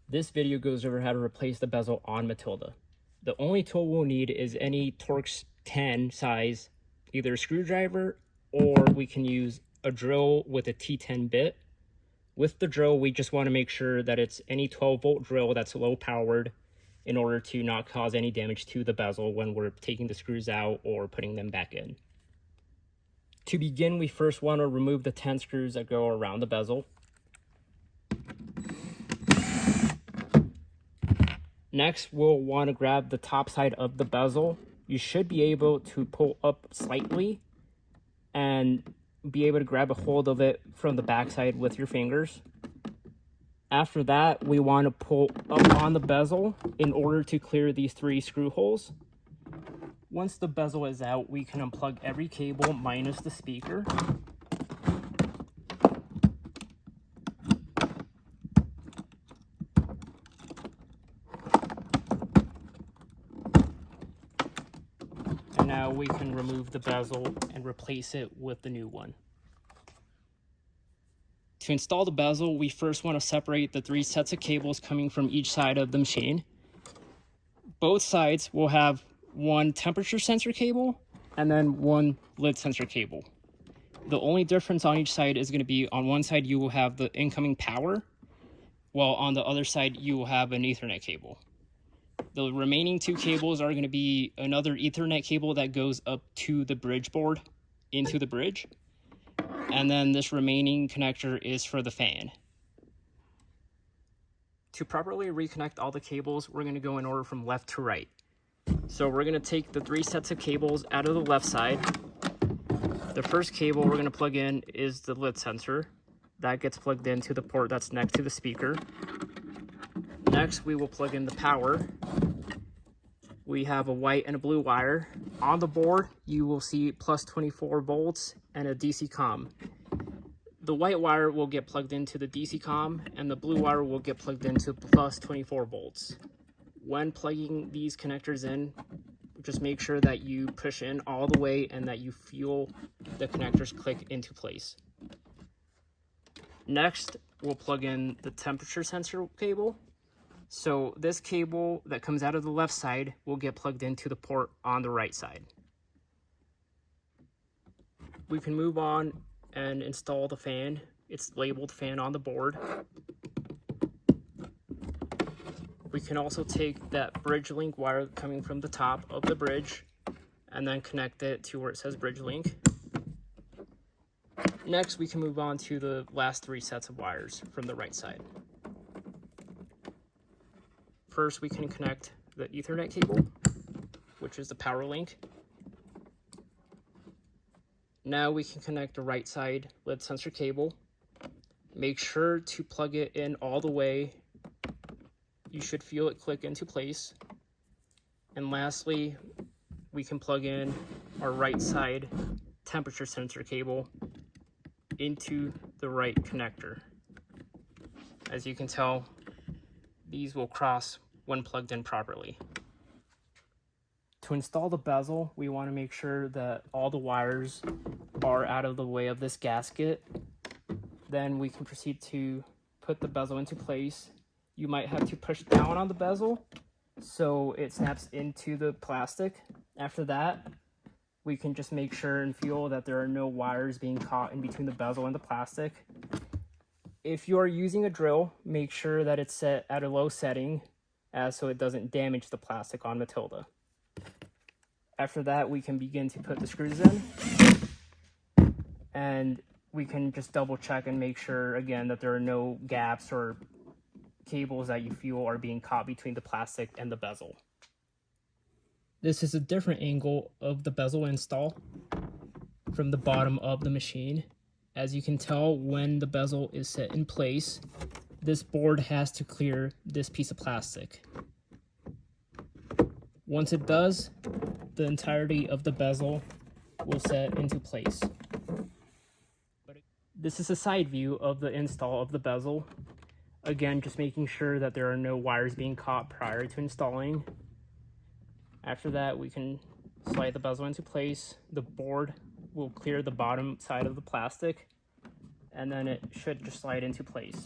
This video goes over how to replace the bezel on Matilda. The only tool we'll need is any Torx 10 size, either a screwdriver or we can use a drill with a T10 bit. With the drill, we just want to make sure that it's any 12-volt drill that's low powered in order to not cause any damage to the bezel when we're taking the screws out or putting them back in. To begin, we first want to remove the 10 screws that go around the bezel. Next, we'll want to grab the top side of the bezel. You should be able to pull up slightly and be able to grab a hold of it from the back side with your fingers. After that, we want to pull up on the bezel in order to clear these 3 screw holes. Once the bezel is out, we can unplug every cable minus the speaker. And now we can remove the bezel and replace it with the new one. To install the bezel, we first want to separate the 3 sets of cables coming from each side of the machine. Both sides will have one temperature sensor cable and then one lid sensor cable. The only difference on each side is going to be on one side you will have the incoming power, while on the other side you will have an Ethernet cable. The remaining 2 cables are going to be another Ethernet cable that goes up to the bridge board into the bridge. And then this remaining connector is for the fan. To properly reconnect all the cables, we're going to go in order from left to right. So we're going to take the 3 sets of cables out of the left side. The first cable we're going to plug in is the lid sensor. That gets plugged into the port that's next to the speaker. Next, we will plug in the power. We have a white and a blue wire. On the board, you will see plus 24 volts and a DC comm. The white wire will get plugged into the DC comm, and the blue wire will get plugged into plus 24 volts. When plugging these connectors in, just make sure that you push in all the way and that you feel the connectors click into place. Next, we'll plug in the temperature sensor cable. So this cable that comes out of the left side will get plugged into the port on the right side. We can move on and install the fan. It's labeled fan on the board. We can also take that bridge link wire coming from the top of the bridge and then connect it to where it says bridge link. Next, we can move on to the last 3 sets of wires from the right side. First, we can connect the Ethernet cable, which is the power link. Now we can connect the right side lid sensor cable. Make sure to plug it in all the way. You should feel it click into place. And lastly, we can plug in our right side temperature sensor cable into the right connector. As you can tell, these will cross when plugged in properly. To install the bezel, we want to make sure that all the wires are out of the way of this gasket. Then we can proceed to put the bezel into place. You might have to push down on the bezel so it snaps into the plastic. After that, we can just make sure and feel that there are no wires being caught in between the bezel and the plastic. If you are using a drill, make sure that it's set at a low setting so it doesn't damage the plastic on Matilda. After that, we can begin to put the screws in, and we can just double check and make sure again that there are no gaps or cables that you feel are being caught between the plastic and the bezel. This is a different angle of the bezel install from the bottom of the machine. As you can tell, when the bezel is set in place, this board has to clear this piece of plastic. Once it does, the entirety of the bezel will set into place. This is a side view of the install of the bezel. Again, just making sure that there are no wires being caught prior to installing. After that, we can slide the bezel into place. The board will clear the bottom side of the plastic, and then it should just slide into place.